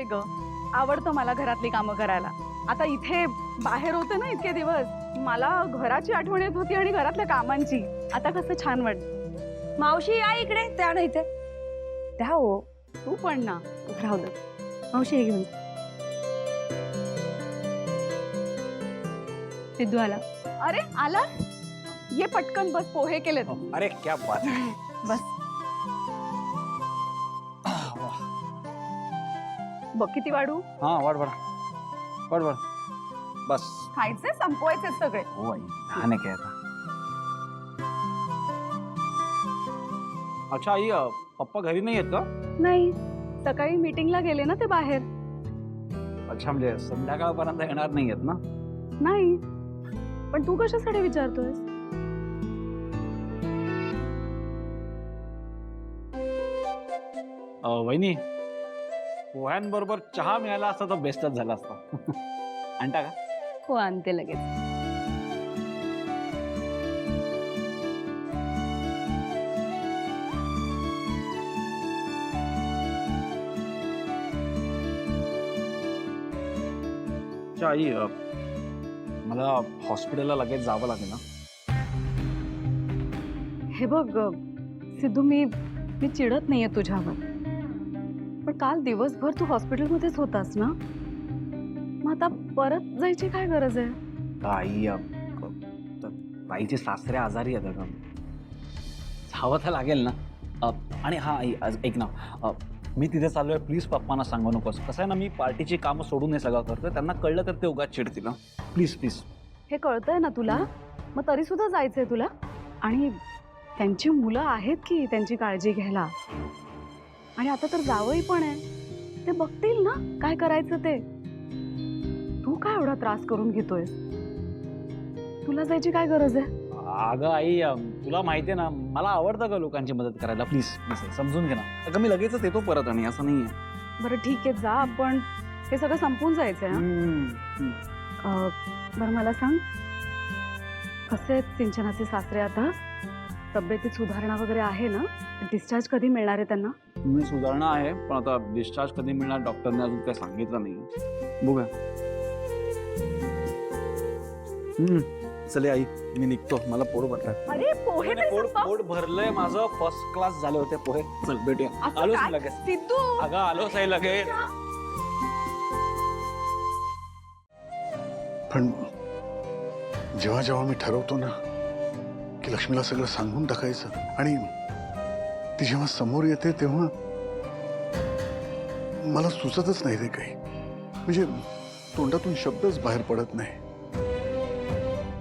आहे ग, आवडतं मला घरातली कामं करायला. आता इथे बाहेर होते ना इतके दिवस, मला घराची आठवण येत होती आणि घरातल्या कामांची. आता कसं छान वाटत. मावशी या इकडे, त्या नाही ते त्या हो. तू पण ना. राहू दे मावशी, हे घेऊन जा. सिद्धू आला. अरे आला, ये पटकन बस, पोहे केलेत. अरे क्या बात है. बस बघ किती वाढू. हाँ वाढ वाढ वाढ वाढ. बस खायचे संपवायचे सगळे. हो आई, खाने क्या था. अच्छा आई, पप्पा घरी नाही आहेत का? नाही, सकाळी मीटिंगला गेले ना ते बाहेर. अच्छा, म्हणजे संध्याकाळपर्यंत येणार नाही आहेत ना? नाही, पण तू कशासाठी विचारतोयस? वहिनी, पोह्यांबरोबर चहा मिळाला असता तर बेस्टच झाला असता. आणता का? हो आणते लगेच. अच्छा आई, मला हॉस्पिटलला लगेच जावं लागेल ना? हे बघ सिद्धू, मी चिडत नाहीये तुझ्यावर, पण काल दिवसभर तू हॉस्पिटलमध्येच होतास ना, मग आता परत जायची काय गरज आहे? आई, ताईचे सासरे आजारी आहेत का? जावं तर लागेल ना. आणि हा आई, ऐक ना, मी तिथे चाललोय, प्लीज पप्पांना सांगू नकोस. कसं आहे ना, मी पार्टीची कामं सोडून हे सगळं करतोय. त्यांना कळलं तर ते उगाच चिडतील ना. Please please. हे कळतंय ना तुला, मग तरी सुद्धा जायचंय तुला? आणि त्यांची मुलं आहेत की त्यांची काळजी घ्यायला. आणि आता तर जावई पण आहे, ते बघतील ना काय करायचं ते. तू काय एवढा त्रास करून घेतोयस? तुला जायची काय गरज आहे? अगं आई, तुला माहितीये ना, मला आवडतं का लोकांची मदत करायला. प्लीज प्लीज समजून घे ना. अगं मी लगेचच येतो परत, आणि असं नाहीये. बरं ठीक आहे, जा, पण हे सगळं संपून जायचंय हा? बरं मला सांग, कसे आहेत सिंचनाचे सासरे आता? तब्येतीत सुधारणा वगैरे आहे ना? डिस्चार्ज कधी मिळणार आहे त्यांना? मी सुधारणा आहे, पण आता डिस्चार्ज कधी मिळणार डॉक्टरने अजून काही सांगितलं नाही. बघूया. चले आई, मी निघतो, मला पोट भरलंय. अरे पोहे तरी संपव. पोट भरलंय माझं, फर्स्ट क्लास झाले होते पोहे. चल भेटूया. असं आलोच काय? मी लगेच. सिद्धू, अगं आलोच आहे लगेच. पण जेव्हा जेव्हा मी ठरवतो ना की लक्ष्मीला सगळं सांगून टाकायचं, आणि ती जेव्हा समोर येते तेव्हा मला सुचतच नाही रे काही. म्हणजे तोंडातून शब्दच बाहेर पडत नाही.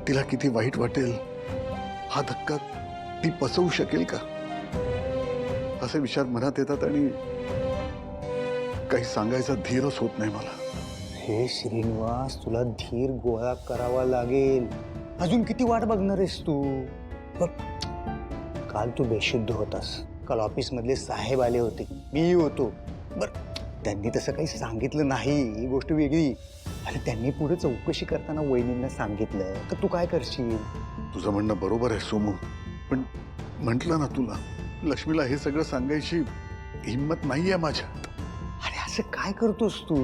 तिला किती वाईट वाटेल, हा धक्का ती पचवू शकेल का, असे विचार मनात येतात, आणि काही सांगायचा धीरच होत नाही मला. हे श्रीनिवास, तुला धीर गोळा करावा लागेल. अजून किती वाट बघणार आहेस तू? बघ, काल तू बेशुद्ध होतास. काल ऑफिसमधले साहेब आले होते, मीही होतो. बर, त्यांनी तसं काही सांगितलं नाही, ही गोष्ट वेगळी. आणि त्यांनी पुढे चौकशी करताना वहिनींना सांगितलं तर तू काय करशील? तुझं म्हणणं बरोबर आहे सोमू, पण म्हटलं ना तुला, लक्ष्मीला हे सगळं सांगायची हिंमत नाहीये माझ्यात. अरे असं काय करतोस तू?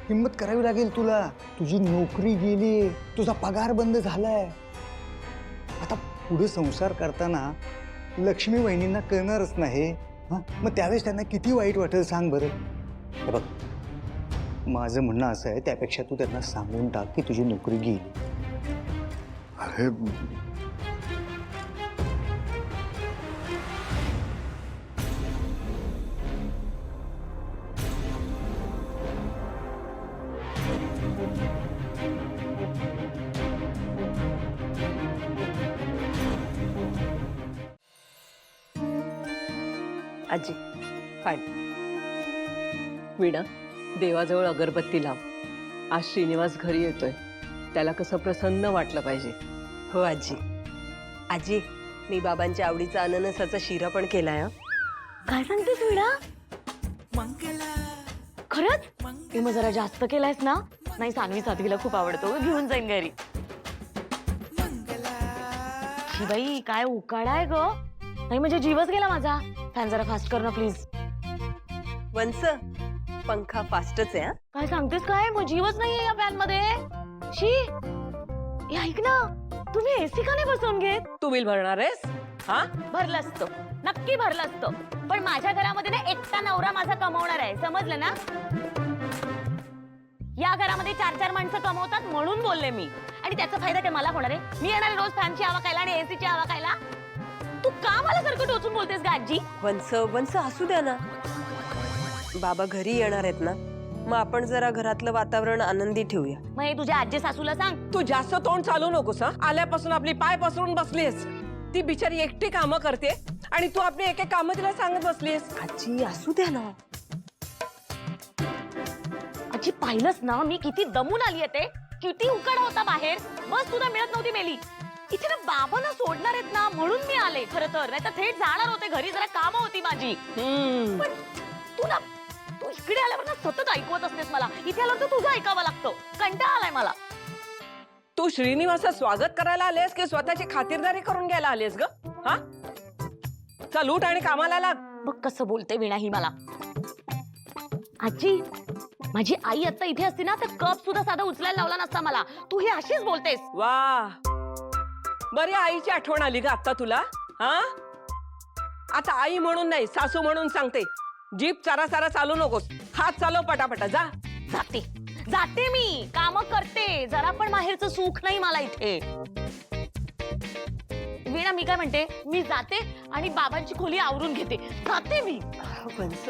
हिंमत करावी लागेल तुला. तुझी नोकरी गेली, तुझा पगार बंद झालाय. आता पुढे संसार करताना लक्ष्मी वहिनींना कळणारच नाही. मग त्यावेळेस त्यांना किती वाईट वाटेल सांग बरं. हे बघ, माझं म्हणणं असं आहे, त्यापेक्षा तू त्यांना सांगून टाक की तुझी नोकरी गेली. अरे आजी फाईन. वीणा, देवाजवळ अगरबत्ती लाव. आज श्रीनिवास घरी येतोय, त्याला कसं प्रसन्न वाटलं पाहिजे. हो आजी. आजी, मी बाबांच्या आवडीचा अननसाचा शिरा पण केलाय. हं. काय सांगतेस वीणा? खरंच? ते मग जरा जास्त केलायस ना? नाही, सानवी सातवीला खूप आवडतो, घेऊन जाईन घरी. ही बाई काय उकाडा आहे ग. नाही म्हणजे जीवच गेला माझा. फॅन जरा फास्ट कर ना प्लीज. वंस, पंखा फास्टच आहे. काय सांगतेस काय? मग जीवच नाहीये या फॅन मध्ये. शी, हे ऐक ना, तुम्ही एसी का नाही बसवून घेत? तू बिल भरणार आहेस? हा, भरलं असतं, नक्की भरलं असतं. पण माझ्या घरामध्ये ना एकटा नवरा माझा कमवणार आहे, समजलं ना? या घरामध्ये 4-4 माणसं कमवतात म्हणून बोलले मी. आणि त्याचा फायदा काय मला होणार आहे? मी येणार रोज फॅनची हवा खायला आणि एसीची हवा खायला. तू का मला सारखं टोचून बोलतेस का आजी? वंस असू द्या ना. बाबा घरी येणार आहेत ना, मग आपण जरा घरातलं वातावरण आनंदी ठेवूया. मग हे तुझ्या आजी सासूला सांग. तू जास्त तोंड चालू नकोस. हा, आल्यापासून आपली पाय पसरून बसलीस. ती बिचारी एकटी कामं करते आणि तू आपली एक एक कामं तिला सांगत बसलीस. आजी असू द्या ना. आजी पाहिलंच ना मी किती दमून आली आहे ते. किती उकाडा होता बाहेर. बस सुद्धा मिळत नव्हती मेली. इथे ना बाबांना सोडणार आहेत ना म्हणून मी आले. खरं तर नाही तर थेट जाणार होते घरी, जरा कामं होती माझी. पण तू इकडे आल्यावर ना सतत ऐकवत असतेस मला. इथे आल्यावर तर तुझं ऐकावं लागतं. कंटाळा आलाय मला. तू श्रीनिवासचं स्वागत करायला आलेस की स्वतःची खातिरदारी करून घ्यायला आलेस ग? हा, चल उठ आणि कामाला लाग. बघ कसं बोलते वीणा ही मला. आजी, माझी आई आता इथे असती ना तर कप सुद्धा साधा उचलायला लावला नसता मला. तू हे अशीच बोलतेस. वा, बरी आईची आठवण आली ग आता तुला. हा, आता आई म्हणून नाही सासू म्हणून सांगते, जीप चारा सारा चालू नकोस. हात चालव पटापटा. जा. जाते मी, काम करते. जरा पण बाहेरचं सुख नाही मला इथे. वीणा मी काय म्हणते, मी जाते आणि बाबांची खोली आवरून घेते. जाते मी. वंस